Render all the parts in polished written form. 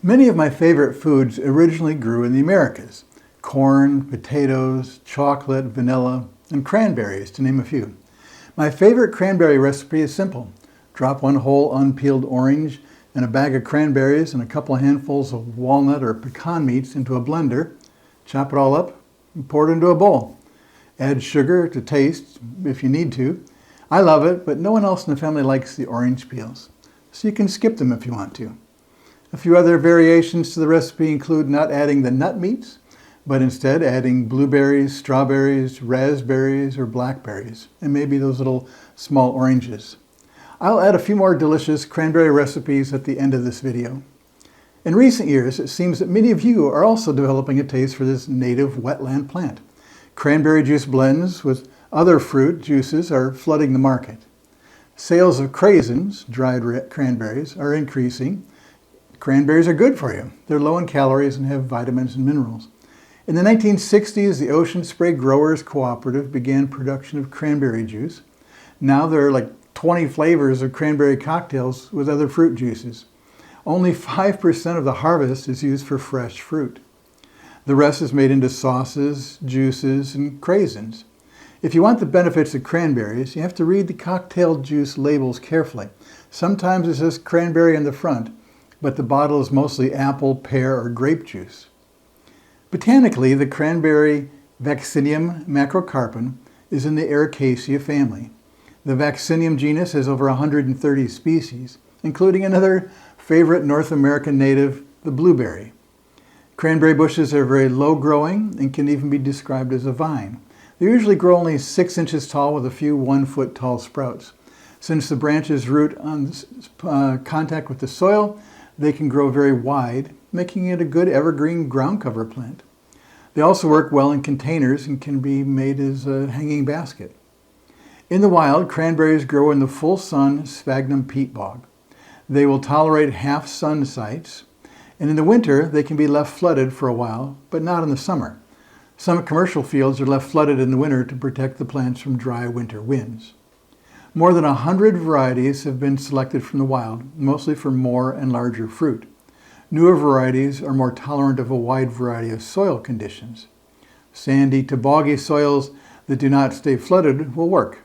Many of my favorite foods originally grew in the Americas. Corn, potatoes, chocolate, vanilla, and cranberries, to name a few. My favorite cranberry recipe is simple. Drop one whole unpeeled orange and a bag of cranberries and a couple of handfuls of walnut or pecan meats into a blender. Chop it all up and pour it into a bowl. Add sugar to taste if you need to. I love it, but no one else in the family likes the orange peels, so you can skip them if you want to. A few other variations to the recipe include not adding the nut meats, but instead adding blueberries, strawberries, raspberries, or blackberries, and maybe those little small oranges. I'll add a few more delicious cranberry recipes at the end of this video. In recent years, it seems that many of you are also developing a taste for this native wetland plant. Cranberry juice blends with other fruit juices are flooding the market. Sales of craisins, dried cranberries, are increasing. Cranberries are good for you. They're low in calories and have vitamins and minerals. In the 1960s, the Ocean Spray Growers Cooperative began production of cranberry juice. Now there are like 20 flavors of cranberry cocktails with other fruit juices. Only 5% of the harvest is used for fresh fruit. The rest is made into sauces, juices, and craisins. If you want the benefits of cranberries, you have to read the cocktail juice labels carefully. Sometimes it says cranberry on the front, but the bottle is mostly apple, pear, or grape juice. Botanically, the cranberry Vaccinium macrocarpon is in the Ericaceae family. The Vaccinium genus has over 130 species, including another favorite North American native, the blueberry. Cranberry bushes are very low growing and can even be described as a vine. They usually grow only 6 inches tall with a few 1 foot tall sprouts. Since the branches root on contact with the soil, they can grow very wide, making it a good evergreen ground cover plant. They also work well in containers and can be made as a hanging basket. In the wild, cranberries grow in the full sun sphagnum peat bog. They will tolerate half sun sites, and in the winter they can be left flooded for a while, but not in the summer. Some commercial fields are left flooded in the winter to protect the plants from dry winter winds. More than 100 varieties have been selected from the wild, mostly for more and larger fruit. Newer varieties are more tolerant of a wide variety of soil conditions. Sandy to boggy soils that do not stay flooded will work.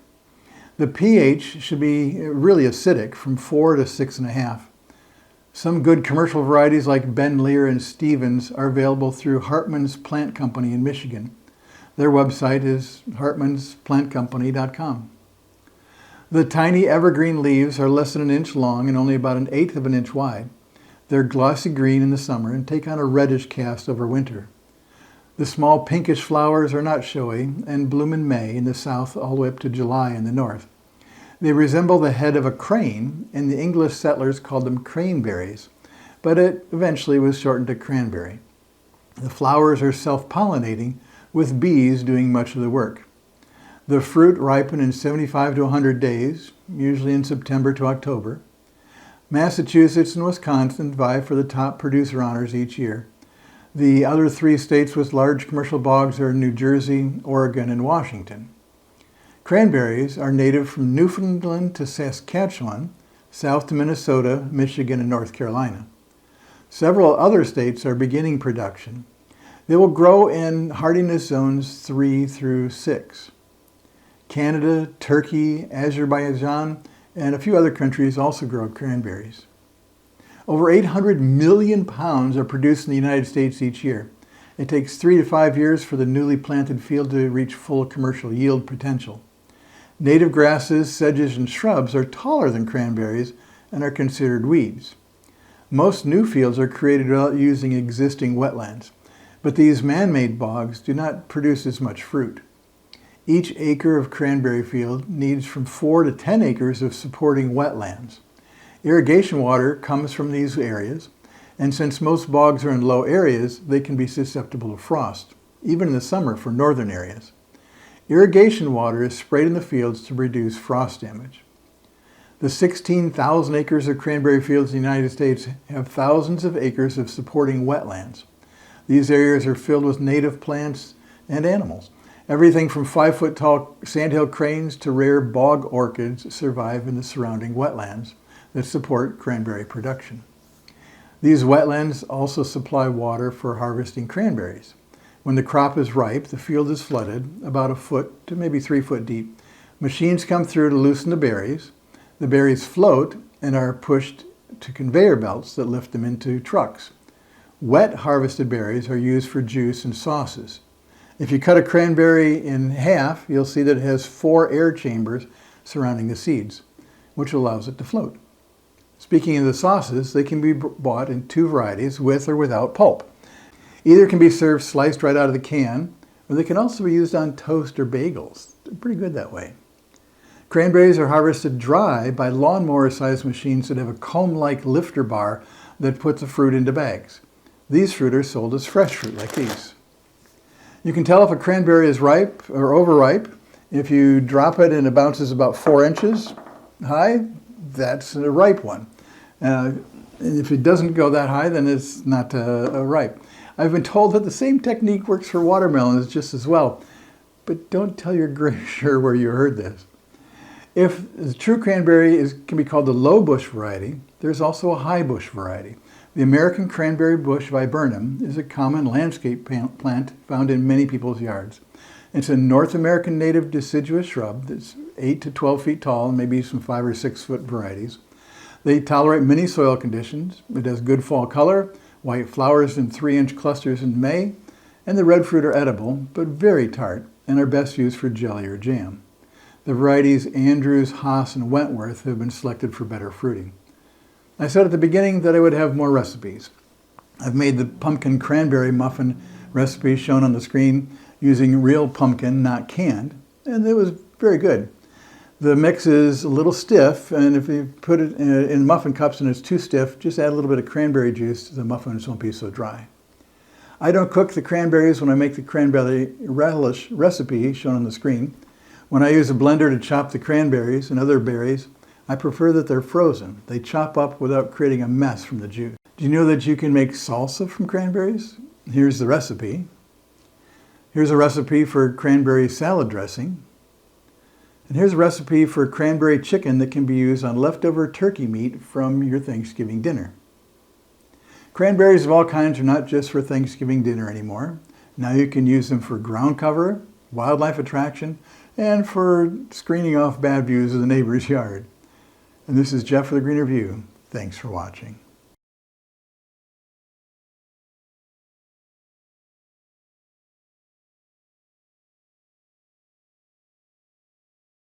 The pH should be really acidic, from 4 to 6.5. Some good commercial varieties like Ben Lear and Stevens are available through Hartman's Plant Company in Michigan. Their website is hartmansplantcompany.com. The tiny evergreen leaves are less than an inch long and only about 1/8 of an inch wide. They're glossy green in the summer and take on a reddish cast over winter. The small pinkish flowers are not showy and bloom in May in the south all the way up to July in the north. They resemble the head of a crane, and the English settlers called them cranberries, but it eventually was shortened to cranberry. The flowers are self-pollinating, with bees doing much of the work. The fruit ripen in 75 to 100 days, usually in September to October. Massachusetts and Wisconsin vie for the top producer honors each year. The other 3 states with large commercial bogs are New Jersey, Oregon, and Washington. Cranberries are native from Newfoundland to Saskatchewan, south to Minnesota, Michigan, and North Carolina. Several other states are beginning production. They will grow in hardiness zones 3 through 6. Canada, Turkey, Azerbaijan, and a few other countries also grow cranberries. Over 800 million pounds are produced in the United States each year. It takes 3 to 5 years for the newly planted field to reach full commercial yield potential. Native grasses, sedges, and shrubs are taller than cranberries and are considered weeds. Most new fields are created without using existing wetlands, but these man-made bogs do not produce as much fruit. Each acre of cranberry field needs from 4 to 10 acres of supporting wetlands. Irrigation water comes from these areas, and since most bogs are in low areas, they can be susceptible to frost, even in the summer for northern areas. Irrigation water is sprayed in the fields to reduce frost damage. The 16,000 acres of cranberry fields in the United States have thousands of acres of supporting wetlands. These areas are filled with native plants and animals. Everything from 5-foot-tall sandhill cranes to rare bog orchids survive in the surrounding wetlands that support cranberry production. These wetlands also supply water for harvesting cranberries. When the crop is ripe, the field is flooded about a foot to maybe 3 foot deep. Machines come through to loosen the berries. The berries float and are pushed to conveyor belts that lift them into trucks. Wet harvested berries are used for juice and sauces. If you cut a cranberry in half, you'll see that it has 4 air chambers surrounding the seeds, which allows it to float. Speaking of the sauces, they can be bought in 2 varieties, with or without pulp. Either can be served sliced right out of the can, or they can also be used on toast or bagels. They're pretty good that way. Cranberries are harvested dry by lawnmower-sized machines that have a comb-like lifter bar that puts the fruit into bags. These fruit are sold as fresh fruit, like these. You can tell if a cranberry is ripe or overripe. If you drop it and it bounces about 4 inches high, that's a ripe one. If it doesn't go that high, then it's not ripe. I've been told that the same technique works for watermelons just as well, but don't tell your grocer where you heard this. If the true cranberry can be called the low bush variety, there's also a high bush variety. The American cranberry bush viburnum is a common landscape plant found in many people's yards. It's a North American native deciduous shrub that's 8 to 12 feet tall, and maybe some 5 or 6 foot varieties. They tolerate many soil conditions. It has good fall color, white flowers in 3-inch clusters in May, and the red fruit are edible, but very tart, and are best used for jelly or jam. The varieties Andrews, Haas, and Wentworth have been selected for better fruiting. I said at the beginning that I would have more recipes. I've made the pumpkin cranberry muffin recipe shown on the screen using real pumpkin, not canned, and it was very good. The mix is a little stiff, and if you put it in muffin cups and it's too stiff, just add a little bit of cranberry juice. The muffins won't be so dry. I don't cook the cranberries when I make the cranberry relish recipe shown on the screen. When I use a blender to chop the cranberries and other berries, I prefer that they're frozen. They chop up without creating a mess from the juice. Do you know that you can make salsa from cranberries? Here's the recipe. Here's a recipe for cranberry salad dressing. And here's a recipe for cranberry chicken that can be used on leftover turkey meat from your Thanksgiving dinner. Cranberries of all kinds are not just for Thanksgiving dinner anymore. Now you can use them for ground cover, wildlife attraction, and for screening off bad views of the neighbor's yard. And this is Jeff for The Greener View. Thanks for watching.